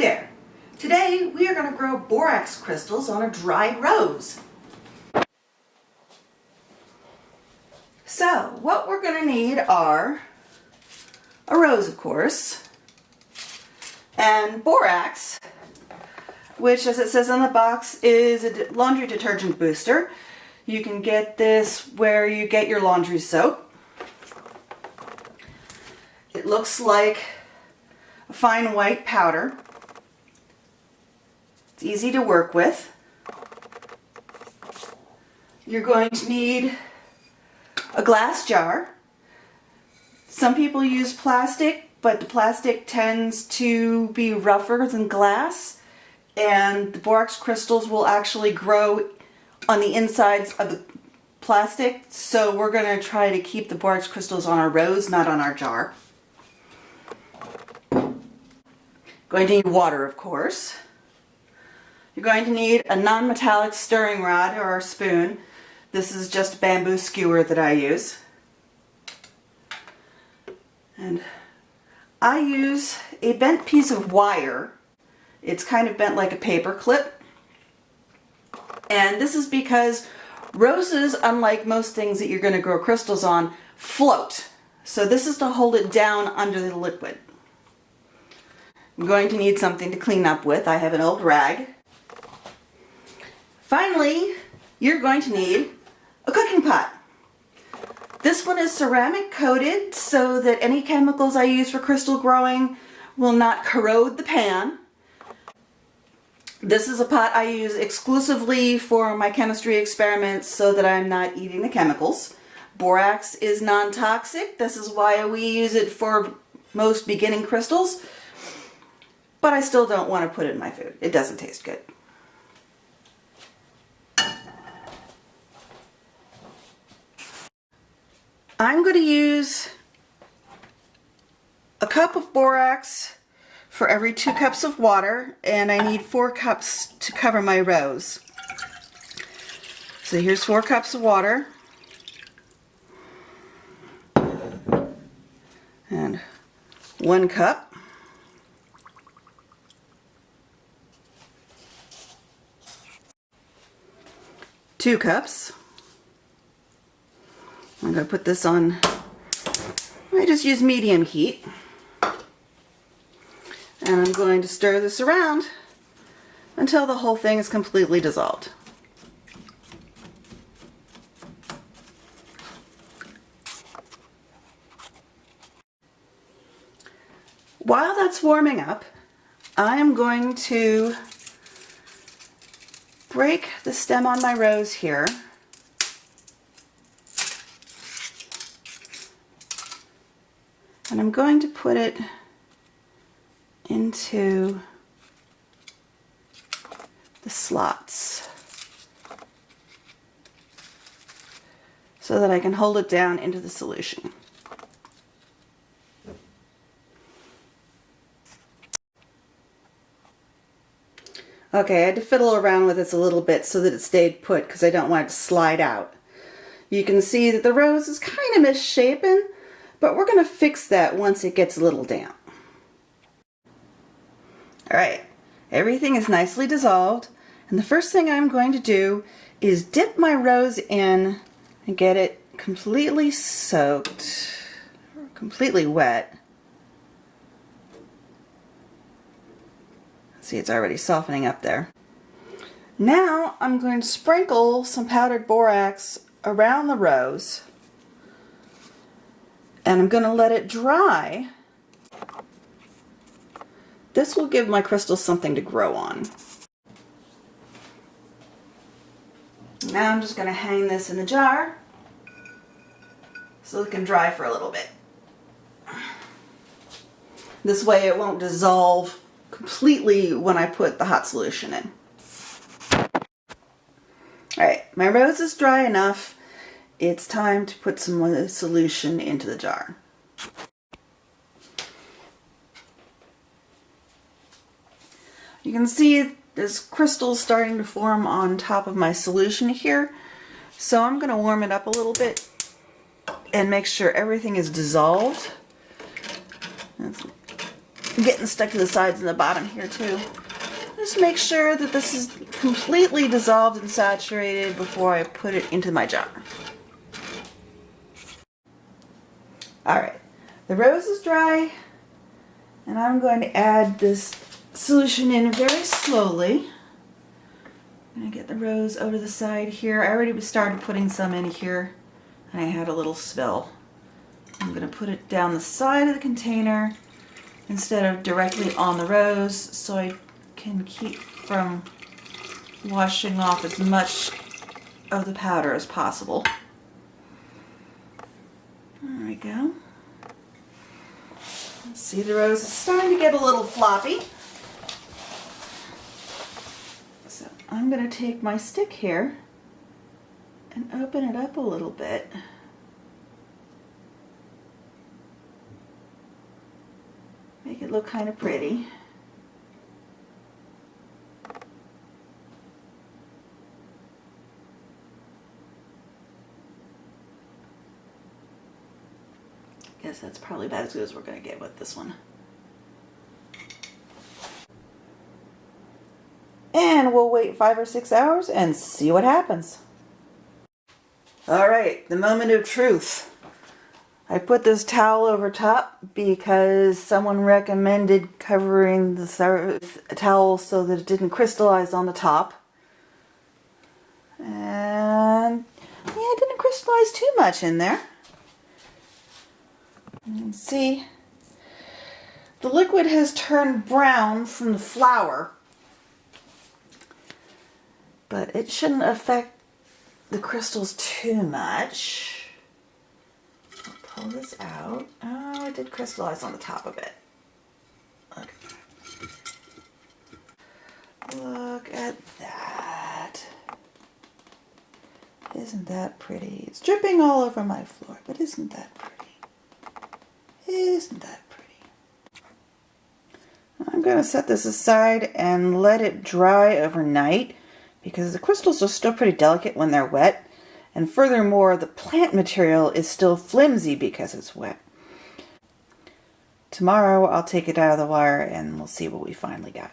there! Today we are going to grow borax crystals on a dried rose. So what we're going to need are a rose, of course, and borax, which, as it says on the box, is a laundry detergent booster. You can get this where you get your laundry soap. It looks like a fine white powder. It's easy to work with. You're going to need a glass jar. Some people use plastic, but the plastic tends to be rougher than glass, and the borax crystals will actually grow on the insides of the plastic, so we're going to try to keep the borax crystals on our rose, not on our jar. Going to need water, of course. You're going to need a non-metallic stirring rod or a spoon. This is just a bamboo skewer that I use. And I use a bent piece of wire. It's kind of bent like a paper clip. And this is because roses, unlike most things that you're going to grow crystals on, float. So this is to hold it down under the liquid. I'm going to need something to clean up with. I have an old rag. Finally, you're going to need a cooking pot. This one is ceramic coated so that any chemicals I use for crystal growing will not corrode the pan. This is a pot I use exclusively for my chemistry experiments so that I'm not eating the chemicals. Borax is non-toxic. This is why we use it for most beginning crystals. But I still don't want to put it in my food. It doesn't taste good. I'm going to use a cup of borax for every 2 cups of water, and I need 4 cups to cover my rose. So here's 4 cups of water. And 1 cup. Two cups. I'm going to put this on, I just use medium heat. And I'm going to stir this around until the whole thing is completely dissolved. While that's warming up, I'm going to break the stem on my rose here. And I'm going to put it into the slots so that I can hold it down into the solution. Okay, I had to fiddle around with this a little bit so that it stayed put because I don't want it to slide out. You can see that the rose is kind of misshapen, but we're going to fix that once it gets a little damp. Alright, everything is nicely dissolved, and the first thing I'm going to do is dip my rose in and get it completely soaked, or completely wet. See, it's already softening up there. Now I'm going to sprinkle some powdered borax around the rose, and I'm going to let it dry. This will give my crystals something to grow on. Now I'm just going to hang this in the jar so it can dry for a little bit. This way it won't dissolve completely when I put the hot solution in. Alright, my rose is dry enough. It's time to put some solution into the jar. You can see there's crystals starting to form on top of my solution here. So I'm going to warm it up a little bit and make sure everything is dissolved. getting stuck to the sides and the bottom here too. Just make sure that this is completely dissolved and saturated before I put it into my jar. Alright, the rose is dry, and I'm going to add this solution in very slowly. I'm going to get the rose over the side here. I already started putting some in here, and I had a little spill. I'm going to put it down the side of the container instead of directly on the rose, so I can keep from washing off as much of the powder as possible. There we go. See, the rose is starting to get a little floppy. So I'm going to take my stick here and open it up a little bit. Make it look kind of pretty. Guess that's probably about as good as we're going to get with this one. And we'll wait 5 or 6 hours and see what happens. Alright, the moment of truth. I put this towel over top because someone recommended covering the towel so that it didn't crystallize on the top. And yeah, it didn't crystallize too much in there. You can see the liquid has turned brown from the flour, but it shouldn't affect the crystals too much. I'll pull this out. Oh, it did crystallize on the top of it. Look at that. Isn't that pretty? It's dripping all over my floor, but isn't that pretty? Isn't that pretty? I'm going to set this aside and let it dry overnight because the crystals are still pretty delicate when they're wet, and furthermore the plant material is still flimsy because it's wet. Tomorrow I'll take it out of the wire and we'll see what we finally got.